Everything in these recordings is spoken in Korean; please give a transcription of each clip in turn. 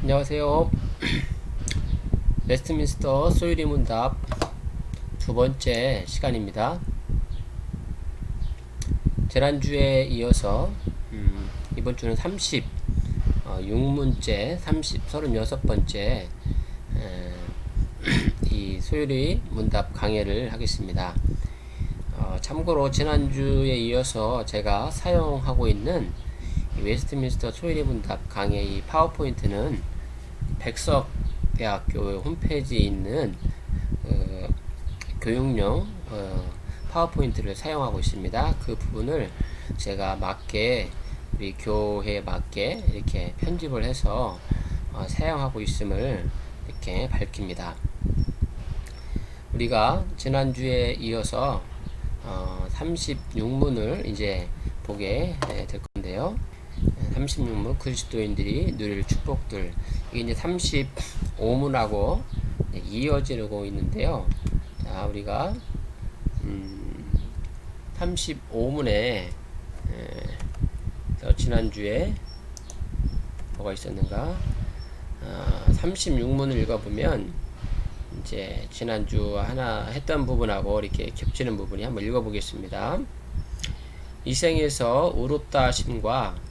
안녕하세요. 웨스트민스터 소유리 문답 두 번째 시간입니다. 지난주에 이어서 이번 주는 36문제 36번째 이 소유리 문답 강의를 하겠습니다. 참고로 지난주에 이어서 제가 사용하고 있는 웨스트민스터 소유리 문답 강의 파워포인트는 백석대학교 홈페이지에 있는 교육용 파워포인트를 사용하고 있습니다. 그 부분을 제가 맞게 우리 교회에 맞게 이렇게 편집을 해서 사용하고 있음을 이렇게 밝힙니다. 우리가 지난주에 이어서 36문을 이제 보게 될 건데요. 36문 그리스도인들이 누릴 축복들, 이게 이제 35문하고 이어지고 있는데요. 자, 우리가 35문에 지난주에 뭐가 있었는가? 36문을 읽어보면 이제 지난주 하나 했던 부분하고 이렇게 겹치는 부분이 한번 읽어보겠습니다. 이 생에서 의롭다 하심과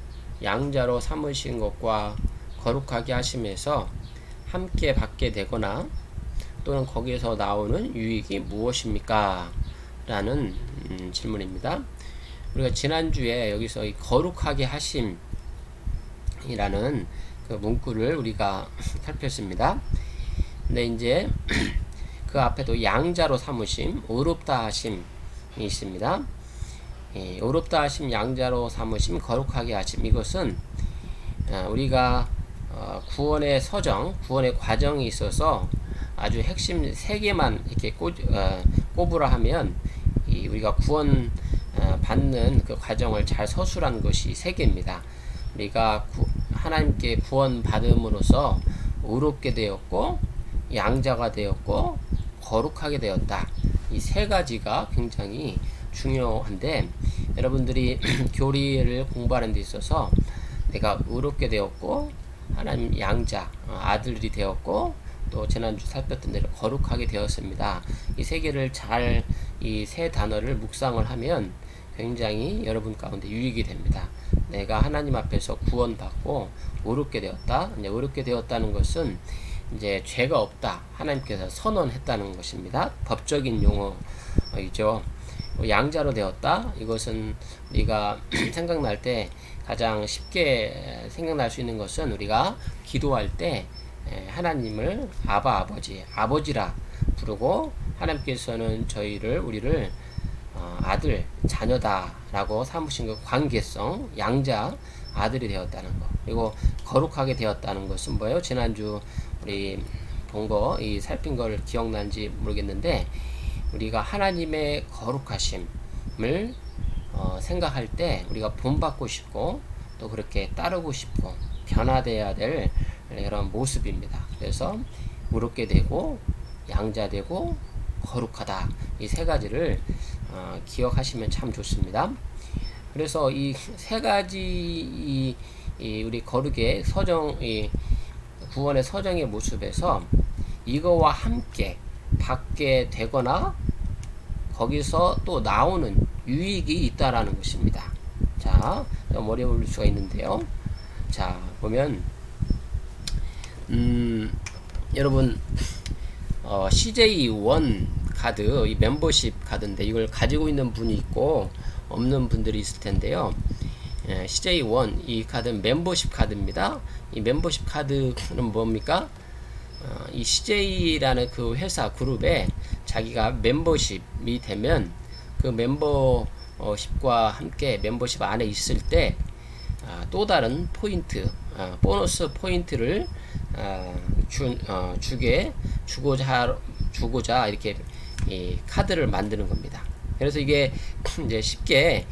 양자로 삼으신 것과 거룩하게 하심에서 함께 받게 되거나 또는 거기에서 나오는 유익이 무엇입니까? 라는 질문입니다. 우리가 지난주에 여기서 이 거룩하게 하심이라는 그 문구를 우리가 살폈습니다. 근데 이제 그 앞에도 양자로 삼으심, 의롭다 하심이 있습니다. 의롭다 하심, 양자로 삼으심, 거룩하게 하심, 이것은 우리가 구원의 서정, 구원의 과정이 있어서 아주 핵심 세 개만 이렇게 꼽으라 하면 우리가 구원 받는 그 과정을 잘 서술한 것이 세 개입니다. 우리가 하나님께 구원 받음으로써 의롭게 되었고 양자가 되었고 거룩하게 되었다. 이 세 가지가 굉장히 중요한데, 여러분들이 교리를 공부하는 데 있어서 내가 의롭게 되었고 하나님 양자 아들이 되었고 또 지난주 살폈던 대로 거룩하게 되었습니다. 이 세 개를 잘, 이 세 단어를 묵상을 하면 굉장히 여러분 가운데 유익이 됩니다. 내가 하나님 앞에서 구원받고 의롭게 되었다. 이제 의롭게 되었다는 것은 이제 죄가 없다, 하나님께서 선언했다는 것입니다. 법적인 용어이죠. 양자로 되었다, 이것은 우리가 생각날 때 가장 쉽게 생각날 수 있는 것은 우리가 기도할 때 하나님을 아버지라 부르고 하나님께서는 우리를 아들, 자녀다 라고 삼으신 그 관계성, 양자, 아들이 되었다는 것. 그리고 거룩하게 되었다는 것은 뭐예요? 지난주 우리 살핀 걸 기억난지 모르겠는데, 우리가 하나님의 거룩하심을 생각할 때 우리가 본받고 싶고 또 그렇게 따르고 싶고 변화되어야 될 이런 모습입니다. 그래서 의롭게 되고 양자되고 거룩하다, 이 세 가지를 기억하시면 참 좋습니다. 그래서 이 세 가지 우리 거룩의 서정, 구원의 서정의 모습에서 이거와 함께 받게 되거나 거기서 또 나오는 유익이 있다라는 것입니다. 자, 너무 어려울 수가 있는데요. 자, 보면 여러분 CJ1 카드, 이 멤버십 카드인데 이걸 가지고 있는 분이 있고 없는 분들이 있을 텐데요. CJ1 이 카드는 멤버십 카드입니다. 이 멤버십 카드는 뭡니까? 이 CJ라는 그 회사 그룹에 자기가 멤버십이 되면 그 멤버십과 함께 멤버십 안에 있을 때 또 다른 포인트, 보너스 포인트를 주고자 이렇게 이 카드를 만드는 겁니다. 그래서 이게 이제 쉽게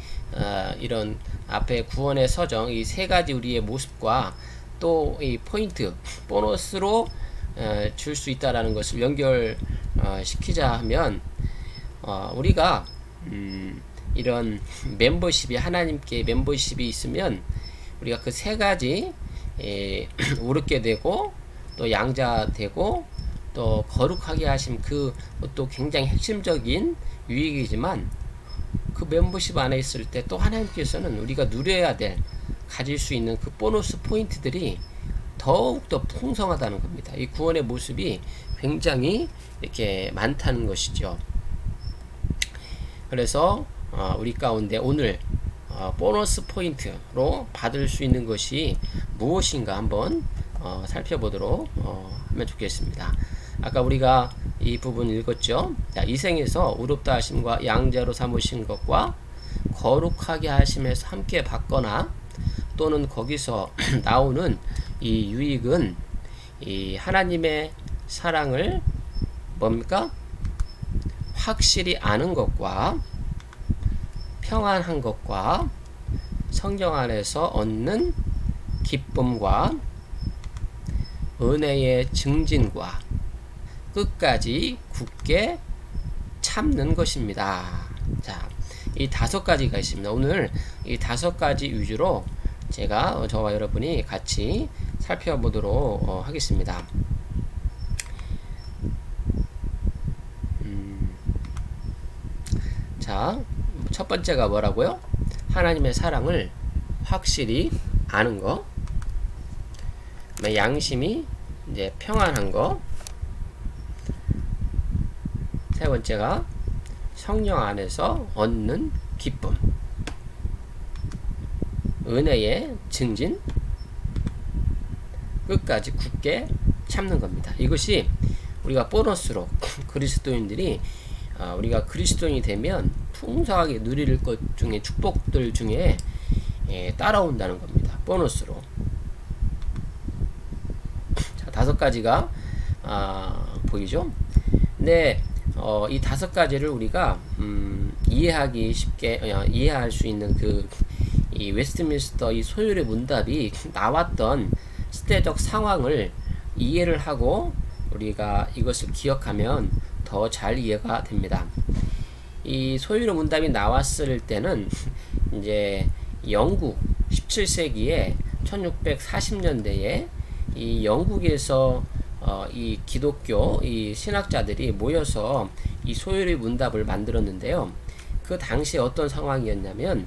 이런 앞에 구원의 서정, 이 세 가지 우리의 모습과 또 이 포인트, 보너스로 줄 수 있다라는 것을 연결 시키자 하면 우리가 이런 멤버십이, 하나님께 멤버십이 있으면 우리가 그 세 가지 오르게 되고 또 양자 되고 또 거룩하게 하심, 그것도 굉장히 핵심적인 유익이지만 그 멤버십 안에 있을 때 또 하나님께서는 우리가 누려야 될, 가질 수 있는 그 보너스 포인트들이 더욱더 풍성하다는 겁니다. 이 구원의 모습이 굉장히 이렇게 많다는 것이죠. 그래서 우리 가운데 오늘 보너스 포인트로 받을 수 있는 것이 무엇인가 한번 살펴보도록 하면 좋겠습니다. 아까 우리가 이 부분 읽었죠. 자, 이 생에서 의롭다 하심과 양자로 삼으신 것과 거룩하게 하심에서 함께 받거나 또는 거기서 나오는 이 유익은 이 하나님의 사랑을 뭡니까? 확실히 아는 것과 평안한 것과 성령 안에서 얻는 기쁨과 은혜의 증진과 끝까지 굳게 참는 것입니다. 자, 이 5가지가 있습니다. 오늘 이 5가지 위주로 제가 저와 여러분이 같이 살펴보도록 하겠습니다. 자, 첫 번째가 뭐라고요? 하나님의 사랑을 확실히 아는 거. 양심이 이제 평안한 거. 세 번째가 성령 안에서 얻는 기쁨, 은혜의 증진, 끝까지 굳게 참는 겁니다. 이것이 우리가 보너스로 그리스도인들이 우리가 그리스도인이 되면 풍성하게 누릴 것 중에, 축복들 중에 따라온다는 겁니다. 보너스로. 자, 5가지가 보이죠? 근데 이 5가지를 우리가 이해하기 쉽게 이해할 수 있는 이 웨스트민스터 이 소율의 문답이 나왔던 시대적 상황을 이해를 하고 우리가 이것을 기억하면 더 잘 이해가 됩니다. 이 소율의 문답이 나왔을 때는 이제 영국 17세기에 1640년대에 이 영국에서 이 기독교 이 신학자들이 모여서 이 소율의 문답을 만들었는데요. 그 당시에 어떤 상황이었냐면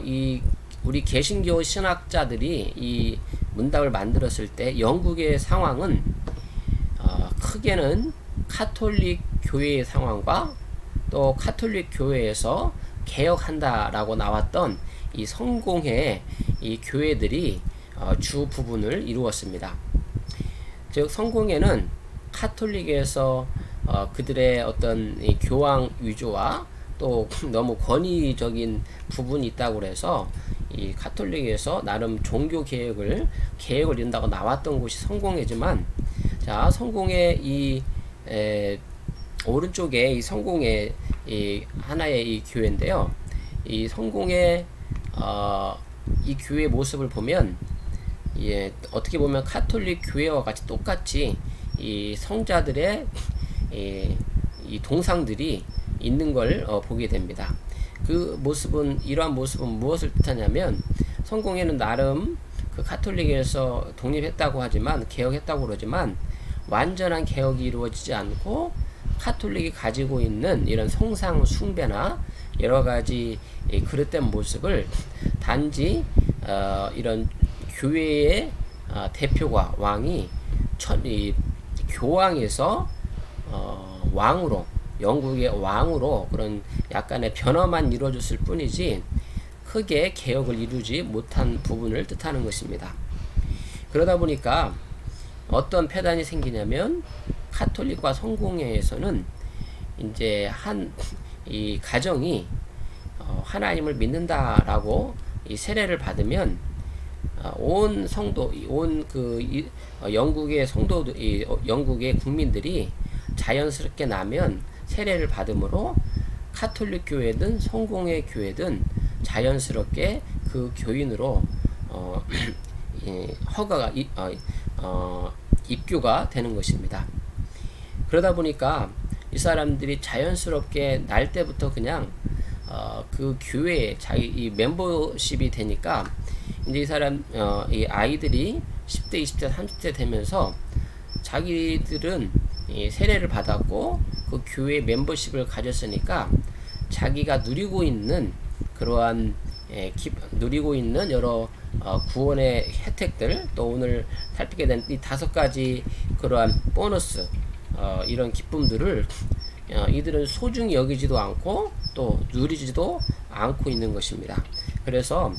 이 우리 개신교 신학자들이 이 문답을 만들었을 때 영국의 상황은 크게는 카톨릭 교회의 상황과 또 카톨릭 교회에서 개혁한다라고 나왔던 이 성공회 이 교회들이 주 부분을 이루었습니다. 즉 성공회는 카톨릭에서 그들의 어떤 이 교황 위주와 또 너무 권위적인 부분이 있다고 해서 이 카톨릭에서 나름 종교 개혁을 이룬다고 나왔던 곳이 성공회지만, 자, 성공회 이 오른쪽에 이 성공회 이 하나의 이 교회인데요. 이 성공회 이 교회 모습을 보면 어떻게 보면 카톨릭 교회와 같이 똑같이 이 성자들의 이 동상들이 있는 걸 보게 됩니다. 그 모습은, 이러한 모습은 무엇을 뜻하냐면, 성공회는 나름 그 카톨릭에서 독립했다고 하지만, 개혁했다고 그러지만 완전한 개혁이 이루어지지 않고 카톨릭이 가지고 있는 이런 성상 숭배나 여러 가지 그릇된 모습을 단지 이런 교회의 대표가 왕이 교황에서 왕으로, 영국의 왕으로 그런 약간의 변화만 이루어졌을 뿐이지 크게 개혁을 이루지 못한 부분을 뜻하는 것입니다. 그러다 보니까 어떤 폐단이 생기냐면, 카톨릭과 성공회에서는 이제 이 가정이 하나님을 믿는다라고 이 세례를 받으면 온 성도, 영국의 성도, 영국의 국민들이 자연스럽게 나면 세례를 받음으로 카톨릭 교회든 성공회 교회든 자연스럽게 그 교인으로 허가가 입교가 되는 것입니다. 그러다 보니까 이 사람들이 자연스럽게 날 때부터 그냥 그 교회에 자기 이 멤버십이 되니까 이제 이 사람 이 아이들이 10대, 20대, 30대 되면서 자기들은 이 세례를 받았고 그 교회 멤버십을 가졌으니까 자기가 누리고 있는 그러한 누리고 있는 여러 구원의 혜택들, 또 오늘 살피게 된 이 5가지 그러한 보너스, 이런 기쁨들을 이들은 소중히 여기지도 않고 또 누리지도 않고 있는 것입니다. 그래서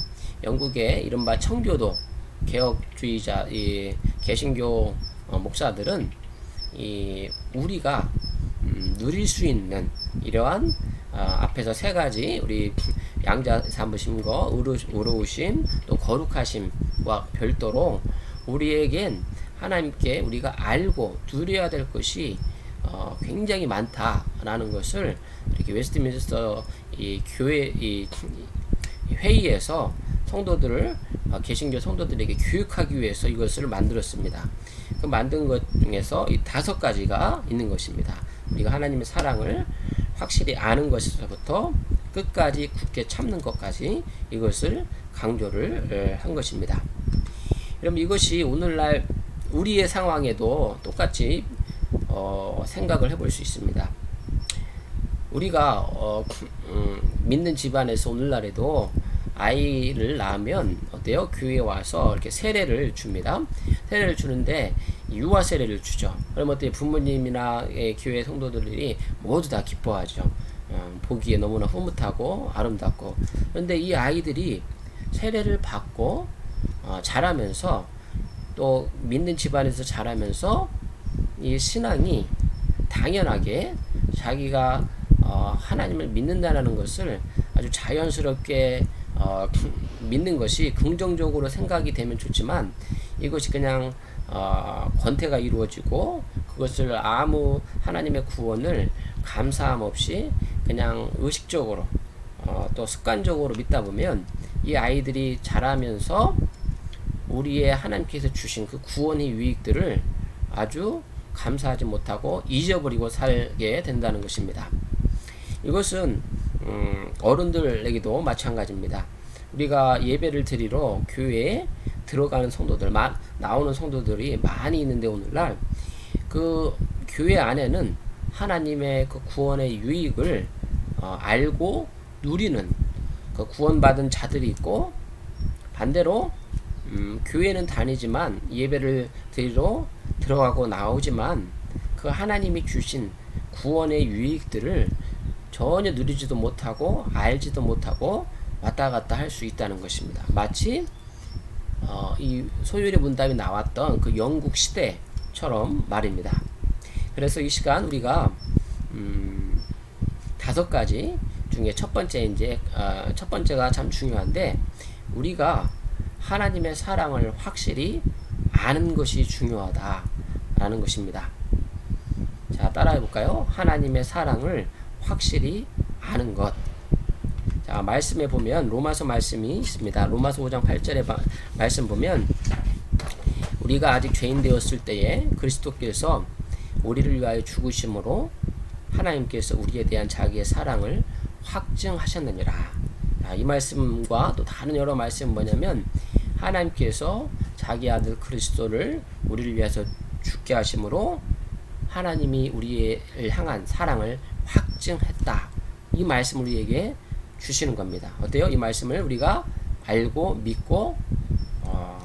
영국의 이른바 청교도 개혁주의자 이 개신교 목사들은 이 우리가 누릴 수 있는 이러한 앞에서 3가지 우리 양자 삼으심과 의로우심 또 거룩하심과 별도로 우리에겐 하나님께 우리가 알고 누려야 될 것이 굉장히 많다라는 것을 이렇게 웨스트민스터 이 교회 이 회의에서 성도들을 개신교 성도들에게 교육하기 위해서 이것을 만들었습니다. 그 만든 것 중에서 이 5가지가 있는 것입니다. 우리가 하나님의 사랑을 확실히 아는 것에서부터 끝까지 굳게 참는 것까지 이것을 강조를 한 것입니다. 그럼 이것이 오늘날 우리의 상황에도 똑같이 생각을 해볼 수 있습니다. 우리가 믿는 집안에서 오늘날에도 아이를 낳으면 어때요? 교회에 와서 이렇게 세례를 줍니다. 세례를 주는데 유아 세례를 주죠. 그럼 어때요? 부모님이나 교회 성도들이 모두 다 기뻐하죠. 보기에 너무나 흐뭇하고 아름답고. 그런데 이 아이들이 세례를 받고 자라면서 또 믿는 집안에서 자라면서 이 신앙이 당연하게 자기가 하나님을 믿는다는 것을 아주 자연스럽게 믿는 것이 긍정적으로 생각이 되면 좋지만 이것이 그냥 권태가 이루어지고 그것을 아무 하나님의 구원을 감사함 없이 그냥 의식적으로 또 습관적으로 믿다 보면 이 아이들이 자라면서 우리의 하나님께서 주신 그 구원의 유익들을 아주 감사하지 못하고 잊어버리고 살게 된다는 것입니다. 이것은 어른들에게도 마찬가지입니다. 우리가 예배를 드리러 교회에 들어가는 성도들, 나오는 성도들이 많이 있는데 오늘날 그 교회 안에는 하나님의 그 구원의 유익을 알고 누리는 그 구원받은 자들이 있고 반대로 교회는 다니지만 예배를 드리러 들어가고 나오지만 그 하나님이 주신 구원의 유익들을 전혀 누리지도 못하고 알지도 못하고 왔다 갔다 할 수 있다는 것입니다. 마치 이 소율의 문답이 나왔던 그 영국 시대처럼 말입니다. 그래서 이 시간 우리가 5가지 중에 첫 번째가 참 중요한데 우리가 하나님의 사랑을 확실히 아는 것이 중요하다라는 것입니다. 자, 따라해 볼까요? 하나님의 사랑을 확실히 아는 것. 자, 말씀에 보면 로마서 말씀이 있습니다. 로마서 5장 8절의 말씀 보면 우리가 아직 죄인 되었을 때에 그리스도께서 우리를 위하여 죽으심으로 하나님께서 우리에 대한 자기의 사랑을 확증하셨느니라. 자, 이 말씀과 또 다른 여러 말씀은 뭐냐면 하나님께서 자기 아들 그리스도를 우리를 위해서 죽게 하심으로 하나님이 우리를 향한 사랑을 확증했다. 이 말씀을 우리에게 주시는 겁니다. 어때요? 이 말씀을 우리가 알고 믿고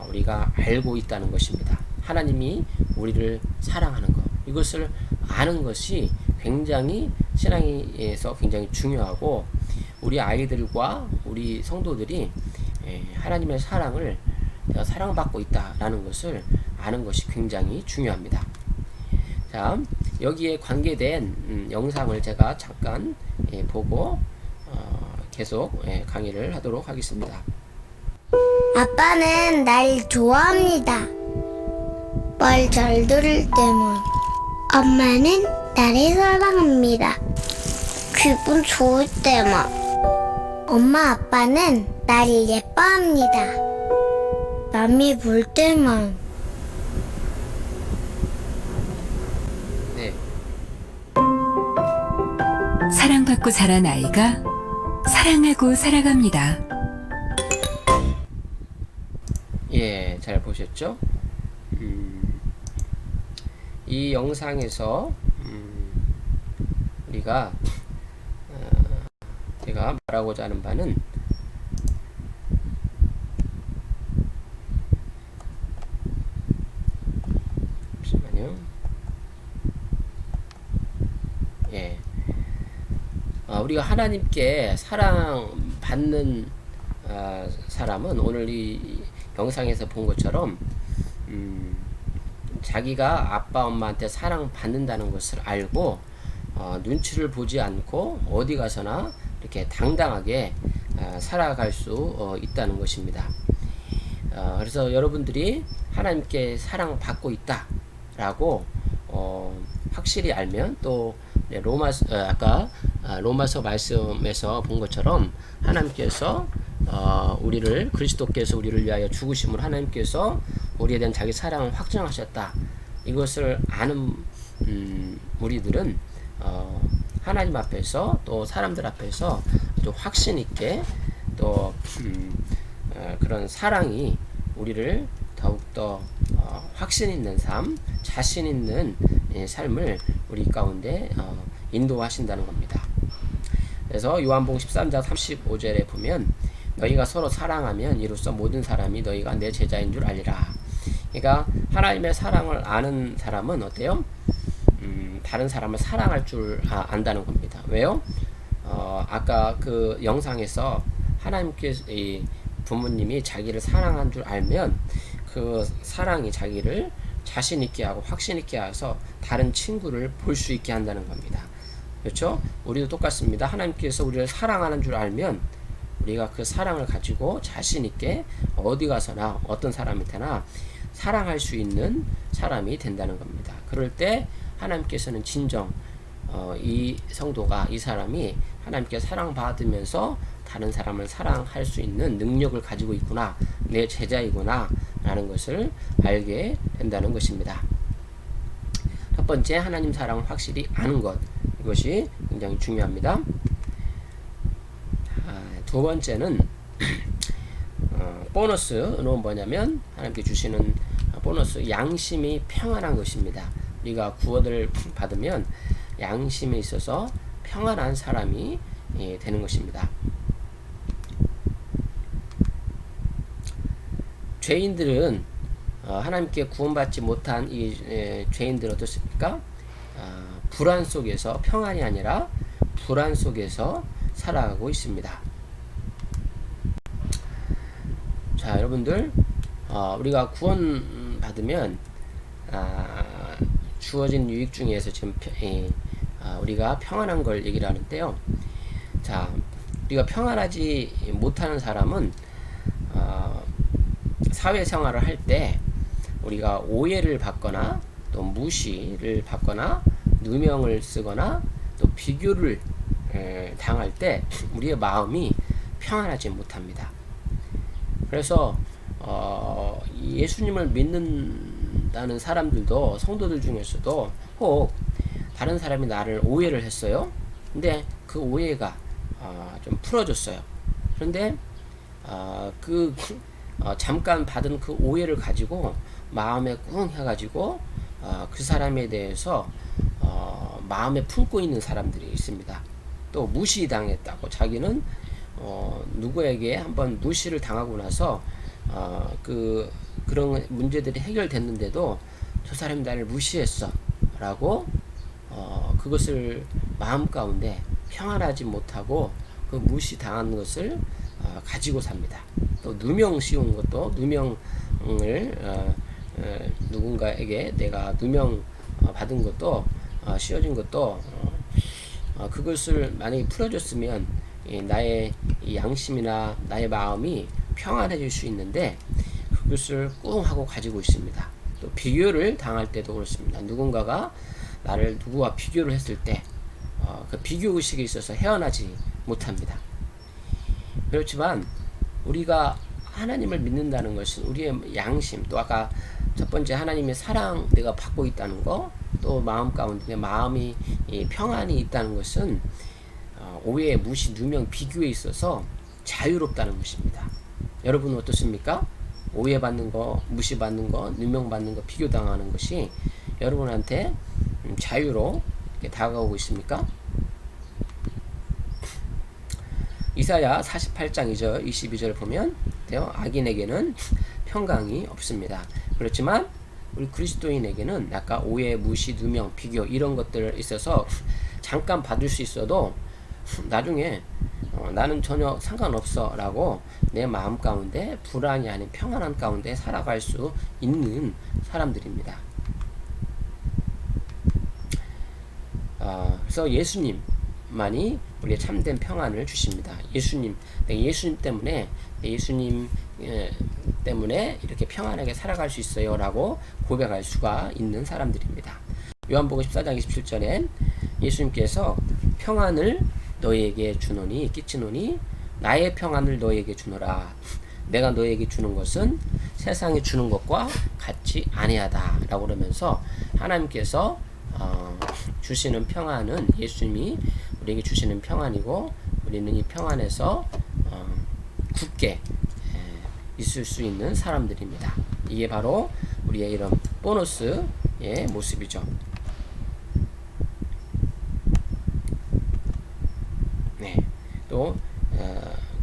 우리가 알고 있다는 것입니다. 하나님이 우리를 사랑하는 것. 이것을 아는 것이 굉장히 신앙에서 굉장히 중요하고 우리 아이들과 우리 성도들이 하나님의 사랑을 내가 사랑받고 있다라는 것을 아는 것이 굉장히 중요합니다. 자, 여기에 관계된 영상을 제가 잠깐 보고 계속 강의를 하도록 하겠습니다. 아빠는 날 좋아합니다. 말 잘 들을 때만. 엄마는 나를 사랑합니다. 기분 좋을 때만. 엄마 아빠는 나를 예뻐합니다. 남이 볼 때만. 네. 사랑받고 자란 아이가 사랑하고 살아갑니다. 예, 잘 보셨죠? 이 영상에서 우리가 제가 말하고자 하는 바는 잠시만요. 예, 우리가 하나님께 사랑받는 사람은 오늘 이 영상에서 본 것처럼 자기가 아빠 엄마한테 사랑받는다는 것을 알고 눈치를 보지 않고 어디 가서나 이렇게 당당하게 살아갈 수 있다는 것입니다. 그래서 여러분들이 하나님께 사랑받고 있다라고 확실히 알면 또 아까 로마서 말씀에서 본 것처럼 하나님께서 우리를 그리스도께서 우리를 위하여 죽으심을 하나님께서 우리에 대한 자기 사랑을 확정하셨다. 이것을 아는 우리들은 하나님 앞에서 또 사람들 앞에서 아주 확신 있게 또 그런 사랑이 우리를 더욱더 확신 있는 삶, 자신 있는 삶을 우리 가운데 인도하신다는 겁니다. 그래서 요한복음 13장 35절에 보면 너희가 서로 사랑하면 이로써 모든 사람이 너희가 내 제자인 줄 알리라. 그러니까 하나님의 사랑을 아는 사람은 어때요? 다른 사람을 사랑할 줄 안다는 겁니다. 왜요? 아까 그 영상에서 하나님께서 부모님이 자기를 사랑한 줄 알면 그 사랑이 자기를 자신 있게 하고 확신 있게 해서 다른 친구를 볼 수 있게 한다는 겁니다. 그렇죠? 우리도 똑같습니다. 하나님께서 우리를 사랑하는 줄 알면 우리가 그 사랑을 가지고 자신 있게 어디 가서나 어떤 사람한테나 사랑할 수 있는 사람이 된다는 겁니다. 그럴 때 하나님께서는 진정 이 성도가, 이 사람이 하나님께 사랑받으면서 다른 사람을 사랑할 수 있는 능력을 가지고 있구나, 내 제자이구나 라는 것을 알게 된다는 것입니다. 첫 번째, 하나님 사랑을 확실히 아는 것, 이것이 굉장히 중요합니다. 두 번째는 보너스는 뭐냐면 하나님께 주시는 보너스, 양심이 평안한 것입니다. 우리가 구원을 받으면 양심에 있어서 평안한 사람이 되는 것입니다. 죄인들은 하나님께 구원받지 못한 이 죄인들은 어떻습니까? 불안 속에서, 평안이 아니라 불안 속에서 살아가고 있습니다. 자, 여러분들, 우리가 구원 받으면 주어진 유익 중에서 지금 우리가 평안한 걸 얘기를 하는데요. 자, 우리가 평안하지 못하는 사람은 사회생활을 할 때 우리가 오해를 받거나 또 무시를 받거나 누명을 쓰거나 또 비교를 당할 때 우리의 마음이 평안하지 못합니다. 그래서 예수님을 믿는다는 사람들도, 성도들 중에서도 혹 다른 사람이 나를 오해를 했어요. 근데 그 오해가 좀 풀어졌어요. 그런데 잠깐 받은 그 오해를 가지고 마음에 꿍 해가지고 그 사람에 대해서 마음에 품고 있는 사람들이 있습니다. 또 무시당했다고 자기는 누구에게 한번 무시를 당하고 나서 그런 문제들이 해결됐는데도 저 사람이 나를 무시했어 라고 그것을 마음 가운데 평안하지 못하고 그 무시당한 것을 가지고 삽니다. 또 누명 씌운 것도, 누명을 누군가에게 내가 누명 받은 것도, 씌워진 것도 그것을 만약에 풀어줬으면 나의 양심이나 나의 마음이 평안해질 수 있는데 그것을 꿍 하고 가지고 있습니다. 또 비교를 당할 때도 그렇습니다. 누군가가 나를 누구와 비교를 했을 때 그 비교 의식에 있어서 헤어나지 못합니다. 그렇지만 우리가 하나님을 믿는다는 것은 우리의 양심, 또 아까 첫 번째 하나님의 사랑 내가 받고 있다는 거, 또 마음 가운데 내 마음이 평안이 있다는 것은 오해, 무시, 누명, 비교에 있어서 자유롭다는 것입니다. 여러분은 어떻습니까? 오해받는 거, 무시받는 거, 누명받는 거, 비교당하는 것이 여러분한테 자유로 이렇게 다가오고 있습니까? 이사야 48장 2절 22절 보면 악인에게는 평강이 없습니다. 그렇지만 우리 그리스도인에게는 약간 오해, 무시, 누명, 비교 이런 것들 있어서 잠깐 받을 수 있어도 나중에 나는 전혀 상관없어 라고 내 마음 가운데 불안이 아닌 평안한 가운데 살아갈 수 있는 사람들입니다. 그래서 예수님만이 우리의 참된 평안을 주십니다. 예수님 때문에 이렇게 평안하게 살아갈 수 있어요 라고 고백할 수가 있는 사람들입니다. 요한복음 14장 27절에 예수님께서 평안을 너희에게 주노니 끼치노니 나의 평안을 너희에게 주노라. 내가 너희에게 주는 것은 세상이 주는 것과 같이 아니하다 라고 그러면서 하나님께서 주시는 평안은 예수님이 우리에게 주시는 평안이고 우리는 이 평안에서 굳게 있을 수 있는 사람들입니다. 이게 바로 우리의 이런 보너스의 모습이죠. 네. 또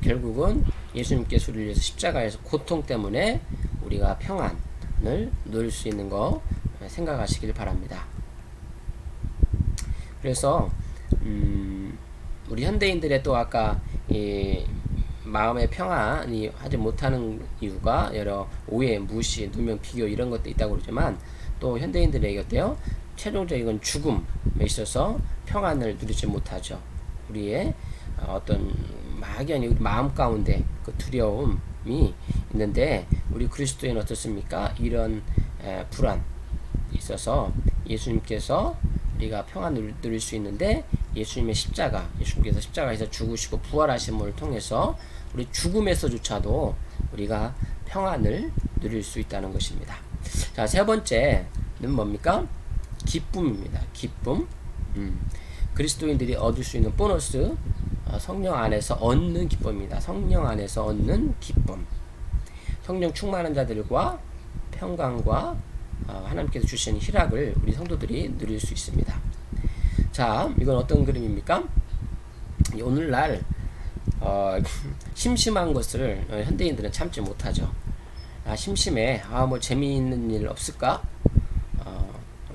결국은 예수님께서 우리를 위해서 십자가에서 고통 때문에 우리가 평안을 누릴 수 있는 거 생각하시길 바랍니다. 그래서 우리 현대인들의 또 아까 이 마음의 평안이 하지 못하는 이유가 여러 오해, 무시, 누명, 비교 이런 것도 있다고 그러지만 또 현대인들에게 어때요? 최종적인 죽음에 있어서 평안을 누리지 못하죠. 우리의 어떤 막연히 우리 마음 가운데 그 두려움이 있는데 우리 그리스도인은 어떻습니까? 이런 불안 있어서 예수님께서 우리가 평안을 누릴 수 있는데 예수님께서 십자가에서 죽으시고 부활하심을 통해서 우리 죽음에서조차도 우리가 평안을 누릴 수 있다는 것입니다. 자, 세 번째는 뭡니까? 기쁨입니다. 기쁨. 그리스도인들이 얻을 수 있는 보너스, 성령 안에서 얻는 기쁨입니다. 성령 안에서 얻는 기쁨. 성령 충만한 자들과 평강과 하나님께서 주시는 희락을 우리 성도들이 누릴 수 있습니다. 자, 이건 어떤 그림입니까? 오늘날 심심한 것을 현대인들은 참지 못하죠. 심심해. 뭐 재미있는 일 없을까?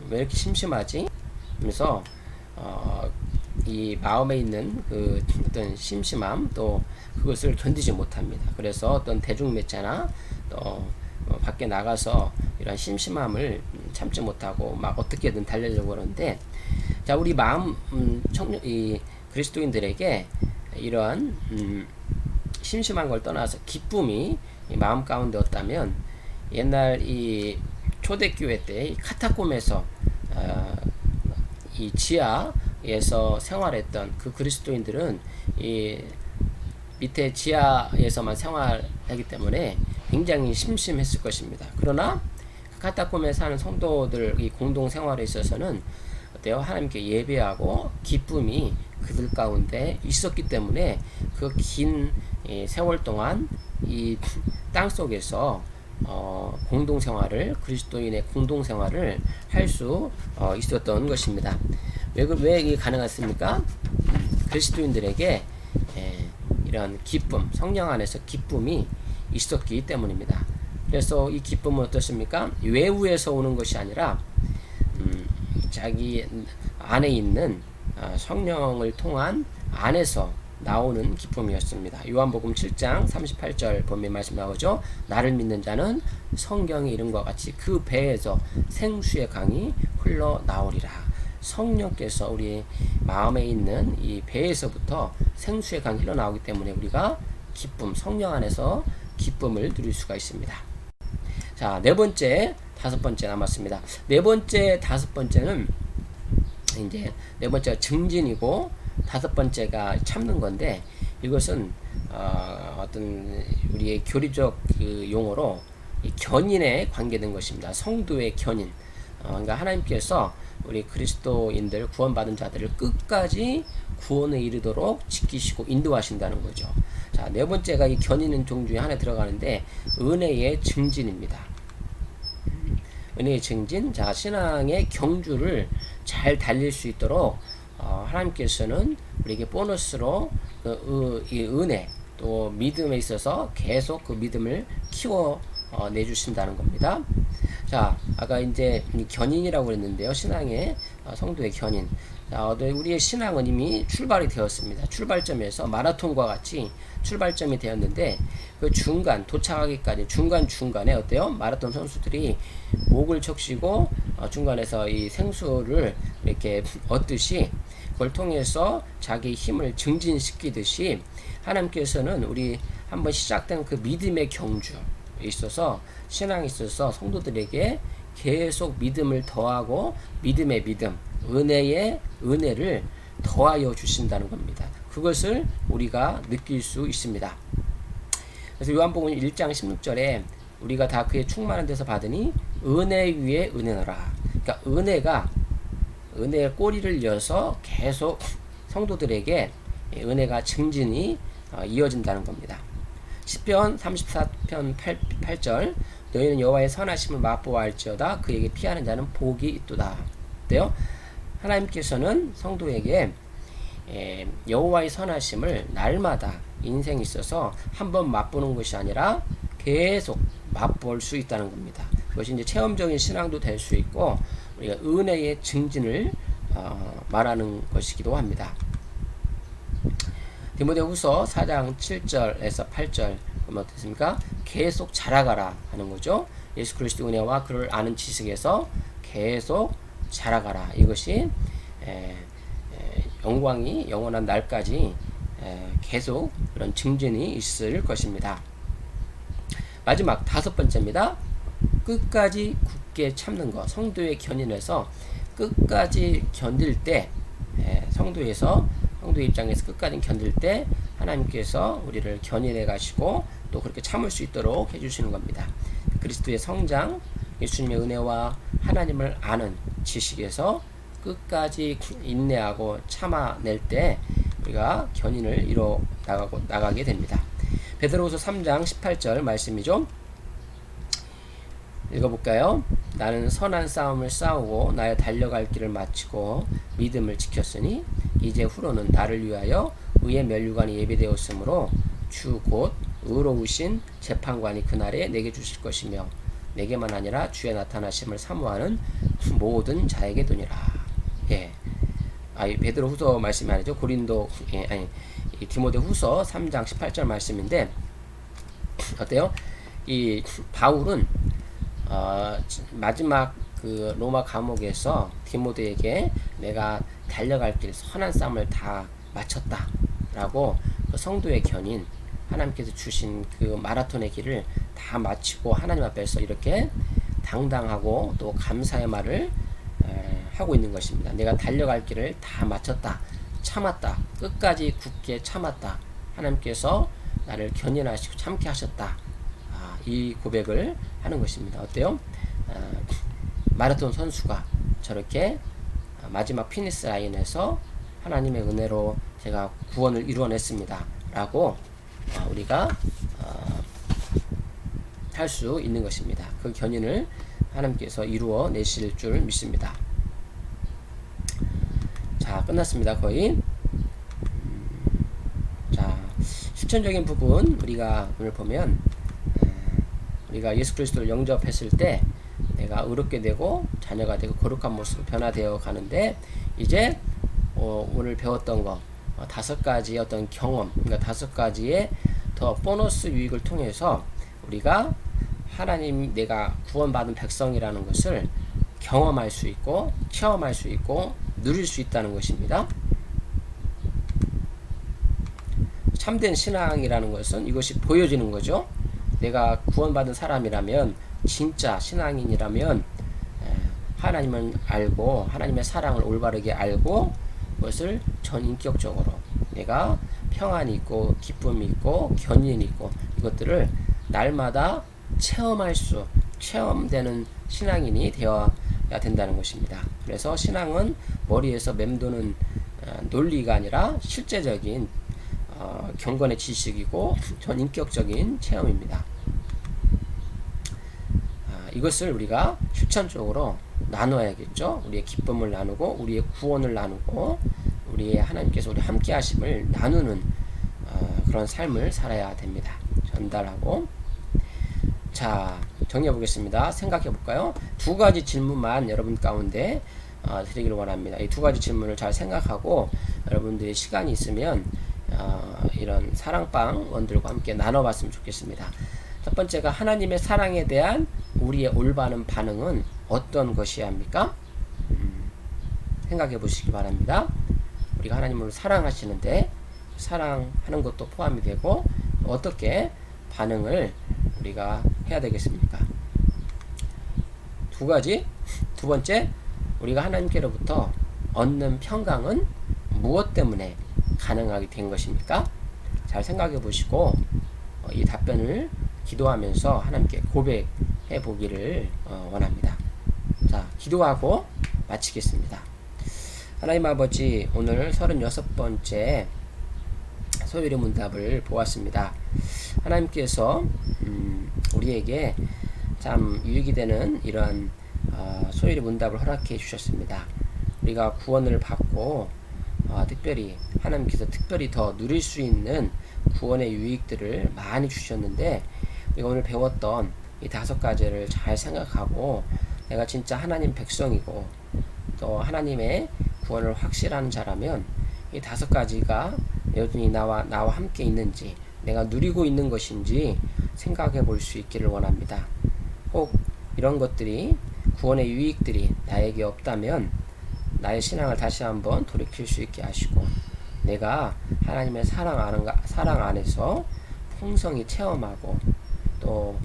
왜 이렇게 심심하지? 하면서 이 마음에 있는 그 어떤 심심함 또 그것을 견디지 못합니다. 그래서 어떤 대중매체나 또 밖에 나가서 이런 심심함을 참지 못하고 막 어떻게든 달려려고 하는데, 자, 우리 마음 이 그리스도인들에게 이러한 심심한 걸 떠나서 기쁨이 마음 가운데 없다면 옛날 이 초대교회 때 이 카타콤에서 이 지하에서 생활했던 그 그리스도인들은 이 밑에 지하에서만 생활하기 때문에 굉장히 심심했을 것입니다. 그러나 카타콤에 사는 성도들 이 공동 생활에 있어서는 어때요? 하나님께 예배하고 기쁨이 그들 가운데 있었기 때문에 그 긴 세월 동안 이 땅 속에서 공동 생활을 그리스도인의 공동 생활을 할 수 있었던 것입니다. 왜 이게 가능했습니까? 그리스도인들에게 이런 기쁨, 성령 안에서 기쁨이 있었기 때문입니다. 그래서 이 기쁨은 어떻습니까? 외부에서 오는 것이 아니라 자기 안에 있는 성령을 통한 안에서 나오는 기쁨이었습니다. 요한복음 7장 38절 보면 말씀 나오죠. 나를 믿는 자는 성경에 이른 것 같이 그 배에서 생수의 강이 흘러나오리라. 성령께서 우리 마음에 있는 이 배에서부터 생수의 강이 흘러나오기 때문에 우리가 기쁨, 성령 안에서 기쁨을 누릴 수가 있습니다. 자, 네 번째, 다섯 번째 남았습니다. 네 번째, 다섯 번째는 이제 네 번째가 증진이고 다섯 번째가 참는 건데, 이것은 어떤 우리의 교리적 그 용어로 이 견인에 관계된 것입니다. 성도의 견인. 그러니까 하나님께서 우리 그리스도인들 구원받은 자들을 끝까지 구원에 이르도록 지키시고 인도하신다는 거죠. 자, 네 번째가 이 견인은 종 중에 하나에 들어가는데 은혜의 증진입니다. 은혜의 증진. 자, 신앙의 경주를 잘 달릴 수 있도록 하나님께서는 우리에게 보너스로 이 은혜 또 믿음에 있어서 계속 그 믿음을 키워 내주신다는 겁니다. 자, 아까 이제 견인이라고 그랬는데요. 신앙의 성도의 견인. 자, 우리의 신앙은 이미 출발이 되었습니다. 출발점에서 마라톤과 같이 출발점이 되었는데 그 중간 도착하기까지 중간에 어때요? 마라톤 선수들이 목을 적시고 중간에서 이 생수를 이렇게 얻듯이 그걸 통해서 자기 힘을 증진시키듯이 하나님께서는 우리 한번 시작된 그 믿음의 경주에 있어서 신앙에 있어서 성도들에게 계속 믿음을 더하고 믿음의 믿음, 은혜의 은혜를 더하여 주신다는 겁니다. 그것을 우리가 느낄 수 있습니다. 그래서 요한복음 1장 16절에 우리가 다 그의 충만한 데서 받으니 은혜 위에 은혜노라. 그러니까 은혜의 꼬리를 이어서 계속 성도들에게 은혜가 증진이 이어진다는 겁니다. 시편 34편 8절 너희는 여호와의 선하심을 맛보아할지어다 그에게 피하는 자는 복이 있도다. 어때요? 하나님께서는 성도에게 여호와의 선하심을 날마다 인생에 있어서 한번 맛보는 것이 아니라 계속 맛볼 수 있다는 겁니다. 그것이 이제 체험적인 신앙도 될 수 있고 우리가 은혜의 증진을 말하는 것이기도 합니다. 디모데후서 4장 7절에서 8절 그러면 어떻습니까? 계속 자라가라 하는 거죠. 예수 그리스도 은혜와 그를 아는 지식에서 계속 자라가라. 이것이 영광이 영원한 날까지 계속 그런 증진이 있을 것입니다. 마지막 5번째입니다. 끝까지 굳게 참는 것. 성도의 견인에서 끝까지 견딜 때 성도의 입장에서 끝까지 견딜 때 하나님께서 우리를 견인해 가시고 또 그렇게 참을 수 있도록 해주시는 겁니다. 그리스도의 성장, 예수님의 은혜와 하나님을 아는 지식에서 끝까지 인내하고 참아낼 때 우리가 견인을 이뤄 나가게 됩니다. 베드로후서 3장 18절 말씀이죠. 읽어볼까요? 나는 선한 싸움을 싸우고 나의 달려갈 길을 마치고 믿음을 지켰으니 이제 후로는 나를 위하여 의의 면류관이 예비되었으므로 주 곧 의로우신 재판관이 그날에 내게 주실 것이며 내게만 아니라 주의 나타나심을 사모하는 모든 자에게 도니라. 베드로후서 말씀이 아니죠. 디모데후서 3장 18절 말씀인데 어때요? 이 바울은 마지막 그 로마 감옥에서 디모데에게 내가 달려갈 길 선한 싸움을 다 마쳤다라고 그 성도의 견인 하나님께서 주신 그 마라톤의 길을 다 마치고 하나님 앞에서 이렇게 당당하고 또 감사의 말을 하고 있는 것입니다. 내가 달려갈 길을 다 마쳤다, 참았다, 끝까지 굳게 참았다. 하나님께서 나를 견인하시고 참게 하셨다. 이 고백을 하는 것입니다. 어때요? 마라톤 선수가 저렇게 마지막 피니시 라인에서 하나님의 은혜로 제가 구원을 이루어냈습니다. 라고 우리가 할 수 있는 것입니다. 그 견인을 하나님께서 이루어 내실 줄 믿습니다. 자, 끝났습니다. 거의. 자, 실천적인 부분 우리가 오늘 보면 우리가 예수 그리스도를 영접했을 때 내가 의롭게 되고 자녀가 되고 거룩한 모습으로 변화되어 가는데 이제 오늘 배웠던 거 5가지의 어떤 경험, 그러니까 5가지의 더 보너스 유익을 통해서 우리가 하나님 내가 구원받은 백성이라는 것을 경험할 수 있고 체험할 수 있고 누릴 수 있다는 것입니다. 참된 신앙이라는 것은 이것이 보여지는 거죠. 내가 구원받은 사람이라면 진짜 신앙인이라면 하나님을 알고 하나님의 사랑을 올바르게 알고 그것을 전인격적으로 내가 평안이 있고 기쁨이 있고 견인이 있고 이것들을 날마다 체험되는 신앙인이 되어 된다는 것입니다. 그래서 신앙은 머리에서 맴도는 논리가 아니라 실제적인 경건의 지식이고 전인격적인 체험입니다. 이것을 우리가 실천적으로 나눠야겠죠. 우리의 기쁨을 나누고 우리의 구원을 나누고 우리의 하나님께서 우리 함께 하심을 나누는 그런 삶을 살아야 됩니다. 전달하고. 자, 정리해 보겠습니다. 생각해 볼까요? 두 가지 질문만 여러분 가운데 드리기를 원합니다. 이 두 가지 질문을 잘 생각하고 여러분들이 시간이 있으면 이런 사랑방 원들과 함께 나눠봤으면 좋겠습니다. 첫 번째가 하나님의 사랑에 대한 우리의 올바른 반응은 어떤 것이어야 합니까? 생각해 보시기 바랍니다. 우리가 하나님을 사랑하시는데 사랑하는 것도 포함이 되고 어떻게 반응을 우리가 해야 되겠습니까? 두 가지. 두 번째, 우리가 하나님께로부터 얻는 평강은 무엇 때문에 가능하게 된 것입니까? 잘 생각해 보시고 이 답변을 기도하면서 하나님께 고백해 보기를 원합니다. 자, 기도하고 마치겠습니다. 하나님 아버지, 오늘 36번째 소율의 문답을 보았습니다. 하나님께서 우리에게 참 유익이 되는 이러한 소율의 문답을 허락해 주셨습니다. 우리가 구원을 받고 특별히 하나님께서 특별히 더 누릴 수 있는 구원의 유익들을 많이 주셨는데, 우리가 오늘 배웠던 이 5가지를 잘 생각하고 내가 진짜 하나님 백성이고 또 하나님의 구원을 확실한 자라면 이 5가지가 여전히 나와 함께 있는지, 내가 누리고 있는 것인지 생각해 볼 수 있기를 원합니다. 혹 이런 것들이, 구원의 유익들이 나에게 없다면 나의 신앙을 다시 한번 돌이킬 수 있게 하시고, 내가 하나님의 사랑 안에서 풍성히 체험하고 또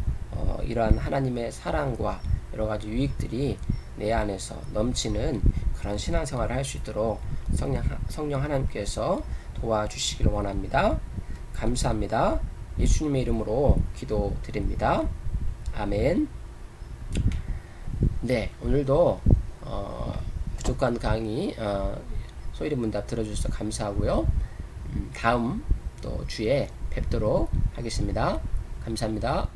이러한 하나님의 사랑과 여러가지 유익들이 내 안에서 넘치는 그런 신앙생활을 할 수 있도록 성령 하나님께서 도와주시기를 원합니다. 감사합니다. 예수님의 이름으로 기도드립니다. 아멘. 네, 오늘도 부족한 강의 소율의 문답 들어주셔서 감사하고요. 다음 또 주에 뵙도록 하겠습니다. 감사합니다.